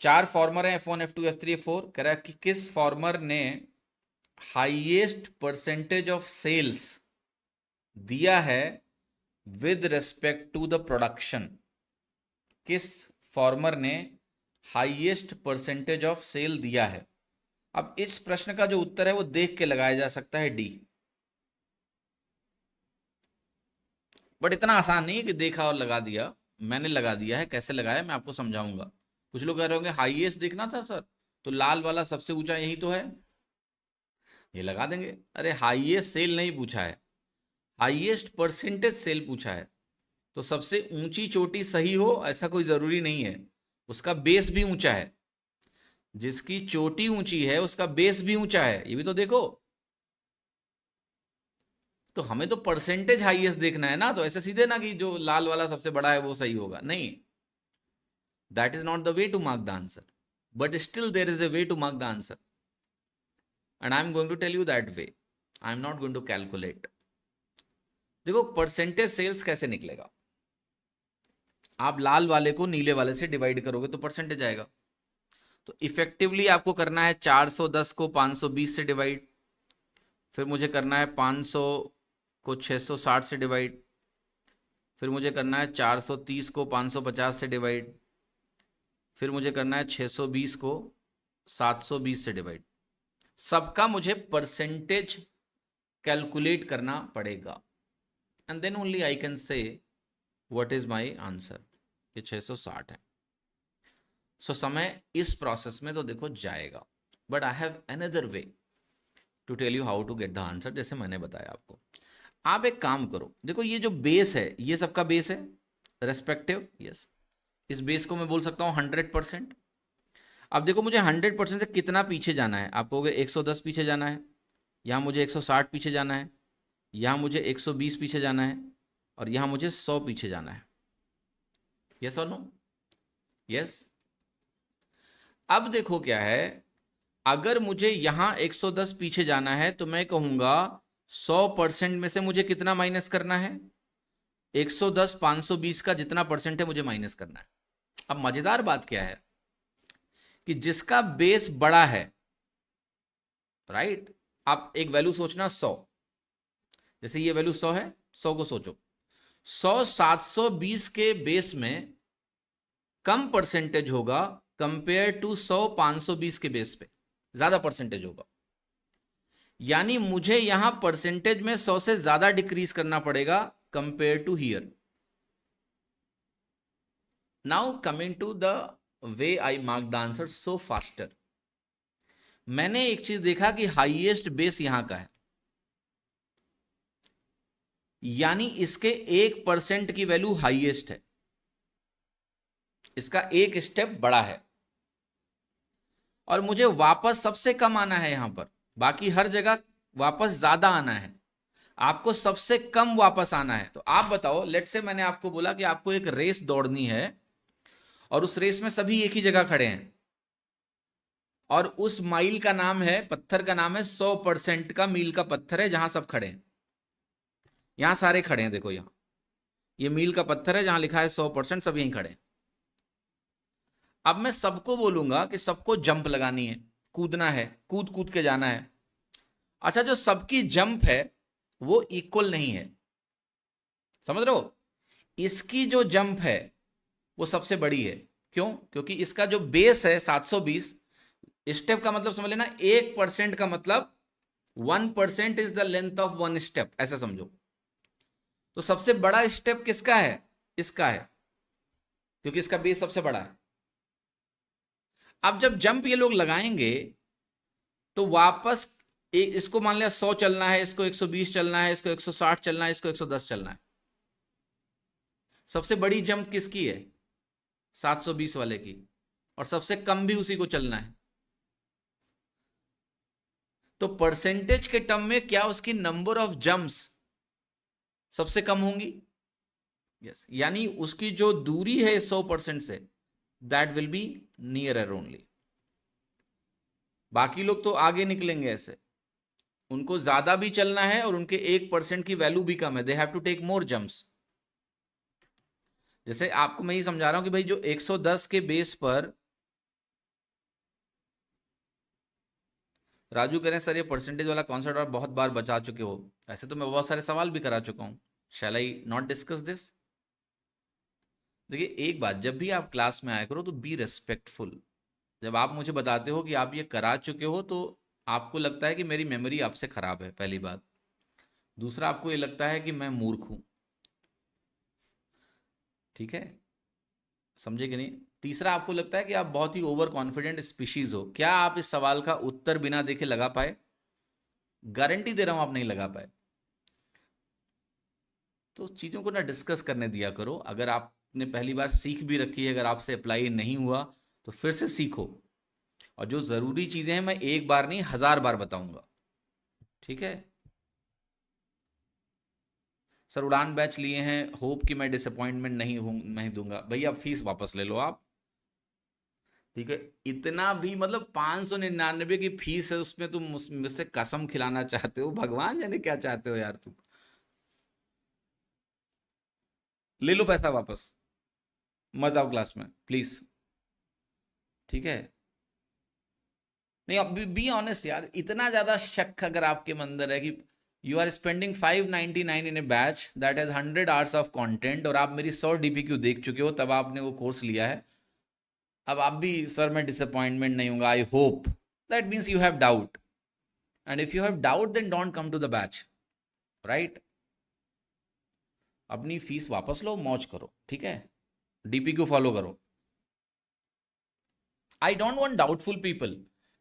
4 farmer हैं F1 F2 F3 F4। कह रहा है कि किस फॉर्मर ने हाईएस्ट परसेंटेज ऑफ सेल्स दिया है with respect to the production. किस फॉर्मर ने हाईएस्ट परसेंटेज ऑफ सेल दिया है। अब इस प्रश्न का जो उत्तर है वो देख के लगाया जा सकता है डी, बट इतना आसान नहीं है कि देखा और लगा दिया। मैंने लगा दिया है, कैसे लगाया मैं आपको समझाऊंगा। कुछ लोग कह रहे होंगे हाईएस्ट देखना था सर, तो लाल वाला सबसे ऊंचा यही तो है, ये लगा देंगे। अरे हाईएस्ट सेल नहीं पूछा है, हाईएस्ट परसेंटेज सेल पूछा है। तो सबसे ऊंची चोटी सही हो ऐसा कोई जरूरी नहीं है, उसका बेस भी ऊंचा है। जिसकी चोटी ऊंची है उसका बेस भी ऊंचा है, ये भी तो देखो। तो हमें तो परसेंटेज हाईएस्ट देखना है ना, तो ऐसे सीधे ना कि जो लाल वाला सबसे बड़ा है वो सही होगा, नहीं। That is not the way to mark the answer, but still there is a way to mark the answer, and I am going to tell you that way. I am not going to calculate. देखो percentage sales कैसे निकलेगा, आप लाल वाले को नीले वाले से divide करोगे तो परसेंटेज आएगा। तो इफेक्टिवली आपको करना है 410 को 520 से डिवाइड, फिर मुझे करना है 500 को 660 से डिवाइड, फिर मुझे करना है 430 को 550 से डिवाइड, फिर मुझे करना है 620 को 720 से डिवाइड। सबका मुझे परसेंटेज कैलकुलेट करना पड़ेगा, and then only I can say what is my answer. ये 660 है। सो समय इस प्रोसेस में तो देखो जाएगा, but I have another way to tell you how to get the answer, जैसे मैंने बताया आपको। आप एक काम करो, देखो ये जो बेस है ये सबका बेस है रेस्पेक्टिव, यस। इस बेस को मैं बोल सकता हूं 100%। अब देखो मुझे 100% से कितना पीछे जाना है, आप कहोगे 110 पीछे जाना है, यहाँ मुझे 160 पीछे जाना है, यहाँ मुझे 120 पीछे जाना है, और यहाँ मुझे 100 पीछे जाना है। यस और नो? यस। अब देखो क्या है, अगर मुझे यहां 110 पीछे जाना है तो मैं कहूंगा 100% में से मुझे कितना माइनस करना है, 110 520 का जितना परसेंट है मुझे माइनस करना है। अब मजेदार बात क्या है कि जिसका बेस बड़ा है, राइट, आप एक वैल्यू सोचना 100, जैसे ये वैल्यू 100 है, 100 को सोचो, 100 720 के बेस में कम परसेंटेज होगा कंपेयर टू 100 520 के बेस पे ज्यादा परसेंटेज होगा। यानी मुझे यहां परसेंटेज में 100 से ज्यादा डिक्रीज करना पड़ेगा compare to here. Now coming to the way I mark the answer so faster. मैंने एक चीज देखा कि हाईएस्ट बेस यहां का है, यानी इसके 1% की वैल्यू हाईएस्ट है, इसका एक स्टेप बड़ा है, और मुझे वापस सबसे कम आना है यहां पर, बाकी हर जगह वापस ज्यादा आना है, आपको सबसे कम वापस आना है। तो आप बताओ, लेट से मैंने आपको बोला कि आपको एक रेस दौड़नी है और उस रेस में सभी एक ही जगह खड़े हैं, और उस माइल का नाम है, पत्थर का नाम है 100% का मील का पत्थर है जहां सब खड़े हैं। यहां सारे खड़े हैं, देखो यहां ये मील का पत्थर है जहां लिखा है 100%, सब यहीं खड़े हैं। अब मैं सबको बोलूंगा कि सबको जंप लगानी है, कूदना है, कूद कूद के जाना है। अच्छा, जो सबकी जंप है वो इक्वल नहीं है, समझ रहे हो? इसकी जो जंप है वो सबसे बड़ी है। क्यों? क्योंकि इसका जो बेस है 720, स्टेप का मतलब समझ लेना, 1% का मतलब 1% is the length of one step, ऐसा समझो। तो सबसे बड़ा स्टेप किसका है? इसका है, क्योंकि इसका बेस सबसे बड़ा है। अब जब जंप ये लोग लगाएंगे तो वापस इसको मान लिया 100 चलना है, इसको 120 चलना है, इसको 160 चलना है, इसको 110 चलना है। सबसे बड़ी जंप किसकी है? 720 वाले की, और सबसे कम भी उसी को चलना है। तो परसेंटेज के टर्म में क्या उसकी नंबर ऑफ जंप्स सबसे कम होंगी? यस, यानी उसकी जो दूरी है 100% से, that will be nearer only. बाकी लोग तो आगे निकलेंगे ऐसे, उनको ज्यादा भी चलना है और उनके 1% की वैल्यू भी कम है, they have to take more jumps. जैसे आपको मैं ही समझा रहा हूं कि भाई जो 110 के बेस पर राजू कह रहे हैं सर ये परसेंटेज वाला कॉन्सेप्ट आप बहुत बार बचा चुके हो। ऐसे तो मैं बहुत सारे सवाल भी करा चुका हूँ। शैल आई नॉट डिस्कस दिस? देखिए एक बात, जब भी आप क्लास में आया करो तो बी रेस्पेक्टफुल। जब आप मुझे बताते हो कि आप ये करा चुके हो तो आपको लगता है कि मेरी मेमोरी आपसे खराब है, पहली बात। दूसरा, आपको ये लगता है कि मैं मूर्ख हूं। ठीक है, समझे कि नहीं? तीसरा, आपको लगता है कि आप बहुत ही ओवर कॉन्फिडेंट स्पीशीज हो। क्या आप इस सवाल का उत्तर बिना देखे लगा पाए? गारंटी दे रहा हूं आप नहीं लगा पाए। तो चीज़ों को ना डिस्कस करने दिया करो। अगर आपने पहली बार सीख भी रखी है, अगर आपसे अप्लाई नहीं हुआ तो फिर से सीखो। और जो ज़रूरी चीज़ें हैं मैं एक बार नहीं 1000 बार बताऊंगा। ठीक है सर, उड़ान बैच लिए हैं, होप कि मैं डिसअपॉइंटमेंट नहीं हूं, नहीं दूंगा। भैया फीस वापस ले लो आप। ठीक है, इतना भी मतलब 599 की फीस है, उसमें तुम मुझसे कसम खिलाना चाहते हो? भगवान जाने क्या चाहते हो यार तुम। ले लो पैसा वापस, मत आओ क्लास में प्लीज। ठीक है, नहीं अब बी ऑनेस्ट यार, इतना ज्यादा शक अगर आपके अंदर है कि you are spending 599 in a batch that has 100 hours of content, और आप मेरी 100 DPQ देख चुके हो तब आपने वो कोर्स लिया है। अब आप भी सर मैं डिसअपॉइंटमेंट नहीं हूँ, I hope, that means you have doubt. And if you have doubt then don't come to the batch, right? अपनी फीस वापस लो, मौज करो। ठीक है, DPQ फॉलो करो। I don't want doubtful people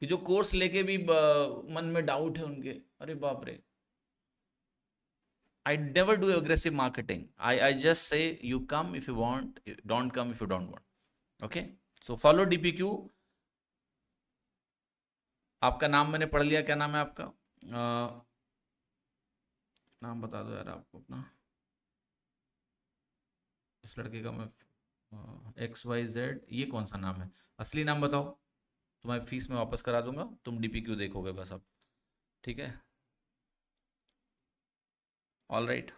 कि जो कोर्स लेके भी मन में डाउट है उनके। अरे बाप रे, I never do aggressive marketing. I just say you come if you want, don't come if you don't want. Okay? So follow DPQ. आपका नाम मैंने पढ़ लिया, क्या नाम है आपका? नाम बता दो यार आपको अपना, इस लड़के का। मैं XYZ, ये कौन सा नाम है? असली नाम बताओ, तुम्हारी फीस में वापस करा दूंगा, तुम DPQ देखोगे बस अब। ठीक है, ऑल राइट।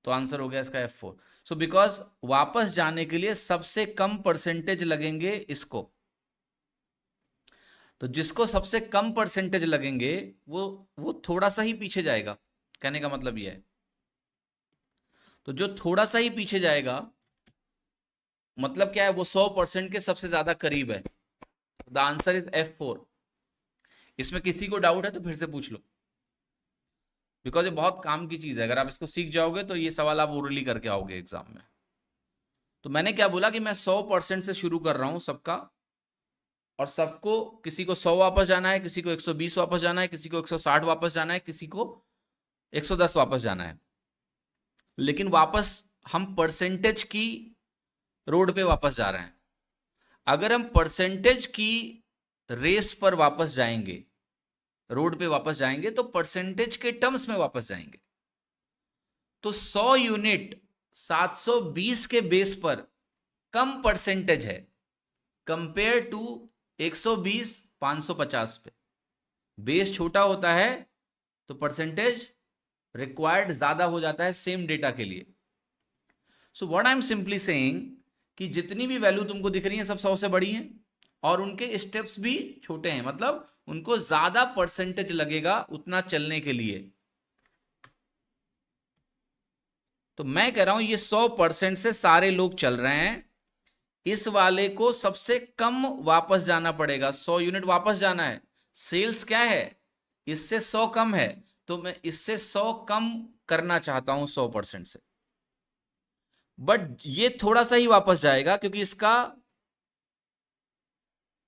तो आंसर हो गया इसका F4। सो बिकॉज वापस जाने के लिए सबसे कम परसेंटेज लगेंगे इसको, तो जिसको सबसे कम परसेंटेज लगेंगे वो थोड़ा सा ही पीछे जाएगा। कहने का मतलब यह है, तो जो थोड़ा सा ही पीछे जाएगा मतलब क्या है, वो 100% के सबसे ज्यादा करीब है। The answer is F4। इसमें किसी को डाउट है तो फिर से पूछ लो, बिकॉज ये बहुत काम की चीज है। अगर आप इसको सीख जाओगे तो ये सवाल आप ओरली करके आओगे एग्जाम में। तो मैंने क्या बोला कि मैं 100% से शुरू कर रहा हूं सबका, और सबको, किसी को 100 वापस जाना है, किसी को 120 वापस जाना है, किसी को 160 वापस जाना है, किसी को 110 वापस जाना है। लेकिन वापस हम परसेंटेज की रोड पे वापस जा रहे हैं। अगर हम परसेंटेज की रेस पर वापस जाएंगे, रोड पे वापस जाएंगे, तो परसेंटेज के टर्म्स में वापस जाएंगे। तो 100 यूनिट 720 के बेस पर कम परसेंटेज है कंपेयर टू 120 550 पे। बेस छोटा होता है तो परसेंटेज रिक्वायर्ड ज्यादा हो जाता है सेम डेटा के लिए। So what I M simply saying कि जितनी भी वैल्यू तुमको दिख रही है सब 100 से बड़ी हैं, और उनके स्टेप्स भी छोटे हैं, मतलब उनको ज्यादा परसेंटेज लगेगा उतना चलने के लिए। तो मैं कह रहा हूं ये 100% से सारे लोग चल रहे हैं, इस वाले को सबसे कम वापस जाना पड़ेगा। 100 यूनिट वापस जाना है। सेल्स क्या है, इससे 100 कम है, तो मैं इससे 100 कम करना चाहता हूं 100% से। बट ये थोड़ा सा ही वापस जाएगा क्योंकि इसका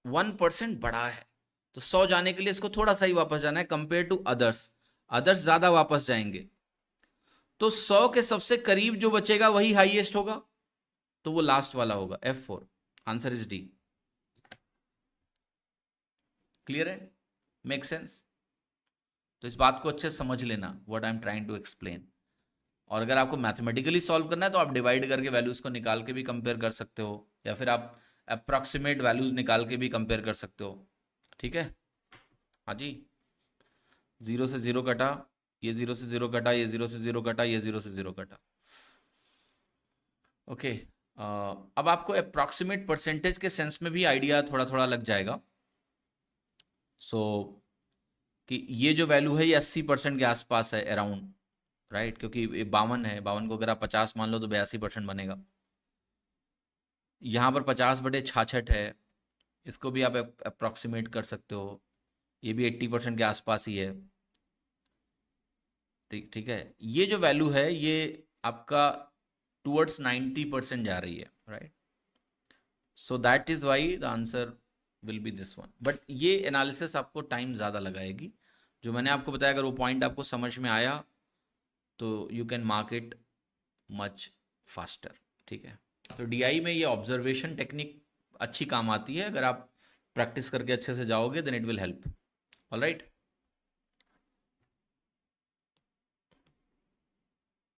1% बड़ा है, तो 100 जाने के लिए इसको थोड़ा सा ही वापस जाना है कंपेयर टू अदर्स। अदर्स ज्यादा वापस जाएंगे, तो 100 के सबसे करीब जो बचेगा वही हाईएस्ट होगा, तो वो लास्ट वाला होगा F4। Answer is D. Clear है? Make sense? तो इस बात को अच्छे से समझ लेना, what I am trying to explain. और अगर आपको मैथमेटिकली सॉल्व करना है तो आप डिवाइड करके वैल्यूज को निकाल के भी कंपेयर कर सकते हो, या फिर आप अप्रॉक्सीमेट वैल्यूज निकाल के भी कंपेयर कर सकते हो। ठीक है, हाँ जी। 0 से 0 कटा, ये 0 से 0 कटा, ये 0 से 0 कटा, ये 0 से 0 कटा। ओके, अब आपको अप्रॉक्सीमेट परसेंटेज के सेंस में भी आइडिया थोड़ा थोड़ा लग जाएगा। सो कि ये जो वैल्यू है ये 80% के आसपास है अराउंड, राइट, क्योंकि ये 52 है, 52 को अगर आप 50 मान लो तो 82% बनेगा। यहाँ पर 50/66 है, इसको भी आप अप्रॉक्सीमेट कर सकते हो, ये भी 80% के आसपास ही है। ठीक ठीक है, ये जो वैल्यू है ये आपका टूवर्ड्स 90% जा रही है, right. So that is why the answer will be this one. But ये एनालिसिस आपको टाइम ज़्यादा लगाएगी। जो मैंने आपको बताया, अगर वो पॉइंट आपको समझ में आया तो you can mark it much faster, ठीक है। तो डीआई में ये ऑब्जर्वेशन टेक्निक अच्छी काम आती है, अगर आप प्रैक्टिस करके अच्छे से जाओगे then it will help. Alright.